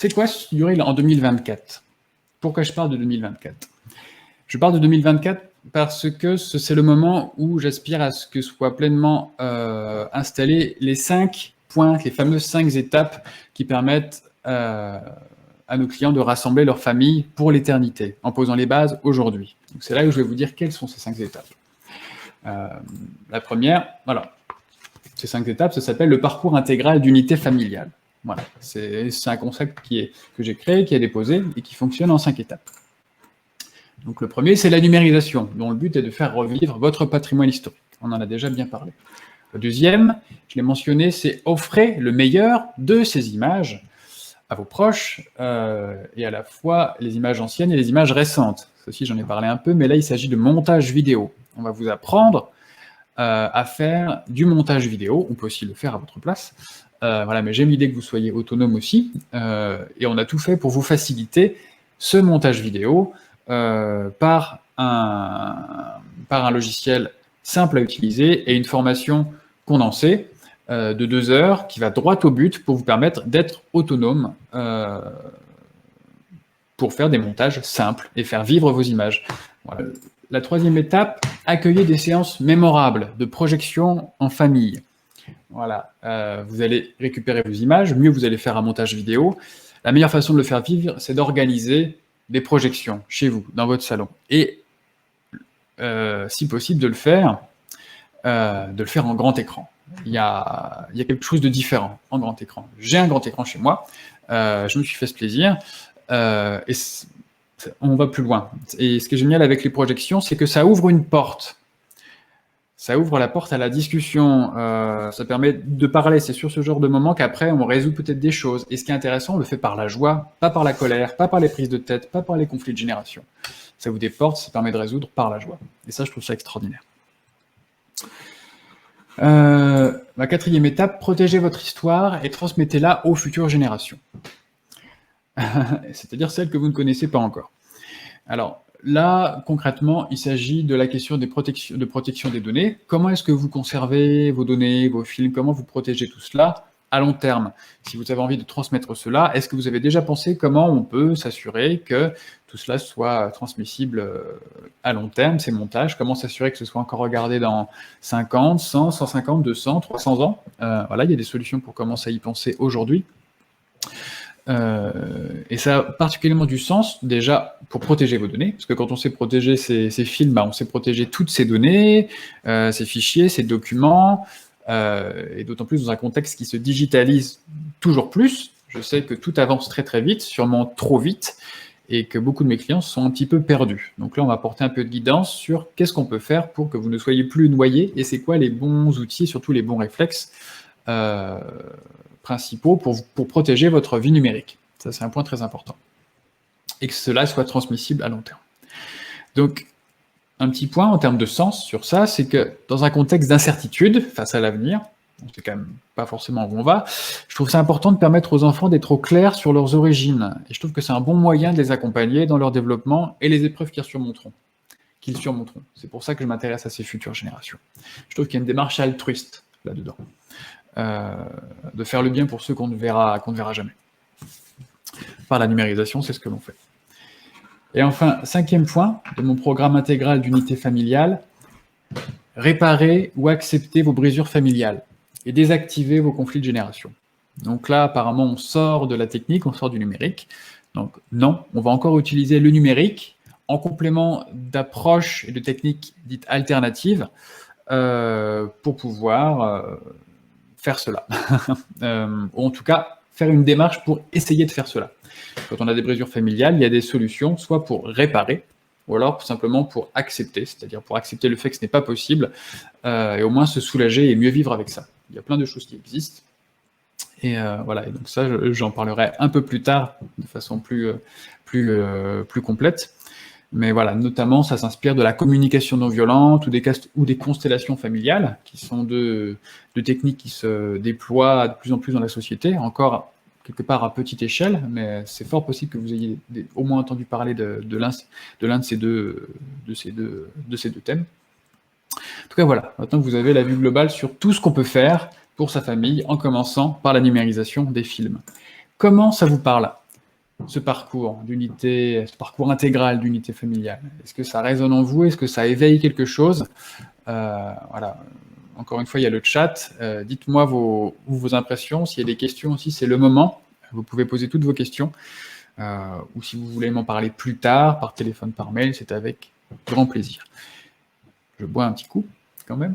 C'est quoi ce figuré en 2024? Pourquoi je parle de 2024? Je parle de 2024 parce que c'est le moment où j'aspire à ce que soient pleinement installés les 5 points, les fameuses 5 étapes qui permettent à nos clients de rassembler leur famille pour l'éternité, en posant les bases aujourd'hui. C'est là où je vais vous dire quelles sont ces 5 étapes. La première, voilà, ces 5 étapes, ça s'appelle le parcours intégral d'unité familiale. Voilà, c'est un concept que j'ai créé, qui est déposé et qui fonctionne en 5 étapes. Donc le premier, c'est la numérisation, dont le but est de faire revivre votre patrimoine historique. On en a déjà bien parlé. Le deuxième, je l'ai mentionné, c'est offrir le meilleur de ces images à vos proches, et à la fois les images anciennes et les images récentes. Ceci, j'en ai parlé un peu, mais là, il s'agit de montage vidéo. On va vous apprendre à faire du montage vidéo. On peut aussi le faire à votre place. Voilà, mais j'aime l'idée que vous soyez autonome aussi, et on a tout fait pour vous faciliter ce montage vidéo par un logiciel simple à utiliser et une formation condensée de 2 heures qui va droit au but pour vous permettre d'être autonome pour faire des montages simples et faire vivre vos images. Voilà. La troisième étape, accueillez des séances mémorables de projection en famille. Voilà, vous allez récupérer vos images, mieux vous allez faire un montage vidéo. La meilleure façon de le faire vivre, c'est d'organiser des projections chez vous, dans votre salon. Et si possible, de le faire en grand écran. Il y a quelque chose de différent en grand écran. J'ai un grand écran chez moi, je me suis fait ce plaisir, et on va plus loin. Et ce qui est génial avec les projections, c'est que ça ouvre une porte. Ça ouvre la porte à la discussion, ça permet de parler. C'est sur ce genre de moment qu'après, on résout peut-être des choses. Et ce qui est intéressant, on le fait par la joie, pas par la colère, pas par les prises de tête, pas par les conflits de génération. Ça ouvre des portes, ça permet de résoudre par la joie. Et ça, je trouve ça extraordinaire. La quatrième étape, protégez votre histoire et transmettez-la aux futures générations. C'est-à-dire celles que vous ne connaissez pas encore. Alors, là, concrètement, il s'agit de la question de protection des données. Comment est-ce que vous conservez vos données, vos films? Comment vous protégez tout cela à long terme? Si vous avez envie de transmettre cela, est-ce que vous avez déjà pensé comment on peut s'assurer que tout cela soit transmissible à long terme, ces montages? Comment s'assurer que ce soit encore regardé dans 50, 100, 150, 200, 300 ans? Voilà, il y a des solutions pour commencer à y penser aujourd'hui. Et ça a particulièrement du sens, déjà, pour protéger vos données, parce que quand on sait protéger ces films, on sait protéger toutes ces données, ces fichiers, ces documents, et d'autant plus dans un contexte qui se digitalise toujours plus. Je sais que tout avance très très vite, sûrement trop vite, et que beaucoup de mes clients sont un petit peu perdus. Donc là, on va apporter un peu de guidance sur qu'est-ce qu'on peut faire pour que vous ne soyez plus noyés, et c'est quoi les bons outils, surtout les bons réflexes, principaux pour protéger votre vie numérique. Ça, c'est un point très important. Et que cela soit transmissible à long terme. Donc, un petit point en termes de sens sur ça, c'est que dans un contexte d'incertitude face à l'avenir, on sait quand même pas forcément où on va, je trouve ça important de permettre aux enfants d'être au clair sur leurs origines. Et je trouve que c'est un bon moyen de les accompagner dans leur développement et les épreuves qu'ils surmonteront. C'est pour ça que je m'intéresse à ces futures générations. Je trouve qu'il y a une démarche altruiste là-dedans. De faire le bien pour ceux qu'on ne verra jamais. Par la numérisation, c'est ce que l'on fait. Et enfin, 5e point de mon programme intégral d'unité familiale, réparer ou accepter vos brisures familiales et désactiver vos conflits de génération. Donc là, apparemment, on sort de la technique, on sort du numérique. Donc non, on va encore utiliser le numérique en complément d'approches et de techniques dites alternatives pour pouvoir faire cela. Ou en tout cas, faire une démarche pour essayer de faire cela. Quand on a des brisures familiales, il y a des solutions, soit pour réparer, ou alors simplement pour accepter, c'est-à-dire pour accepter le fait que ce n'est pas possible, et au moins se soulager et mieux vivre avec ça. Il y a plein de choses qui existent, et voilà, et donc ça, j'en parlerai un peu plus tard, de façon plus complète. Mais voilà, notamment, ça s'inspire de la communication non violente ou des constellations familiales, qui sont deux techniques qui se déploient de plus en plus dans la société, encore quelque part à petite échelle, mais c'est fort possible que vous ayez au moins entendu parler de l'un de ces deux thèmes. En tout cas, voilà, maintenant que vous avez la vue globale sur tout ce qu'on peut faire pour sa famille, en commençant par la numérisation des films. Comment ça vous parle? ce parcours d'unité, ce parcours intégral d'unité familiale? Est-ce que ça résonne en vous? Est-ce que ça éveille quelque chose? Voilà. Encore une fois, il y a le chat. Dites-moi vos impressions. S'il y a des questions aussi, c'est le moment. Vous pouvez poser toutes vos questions. Ou si vous voulez m'en parler plus tard, par téléphone, par mail, c'est avec grand plaisir. Je bois un petit coup, quand même.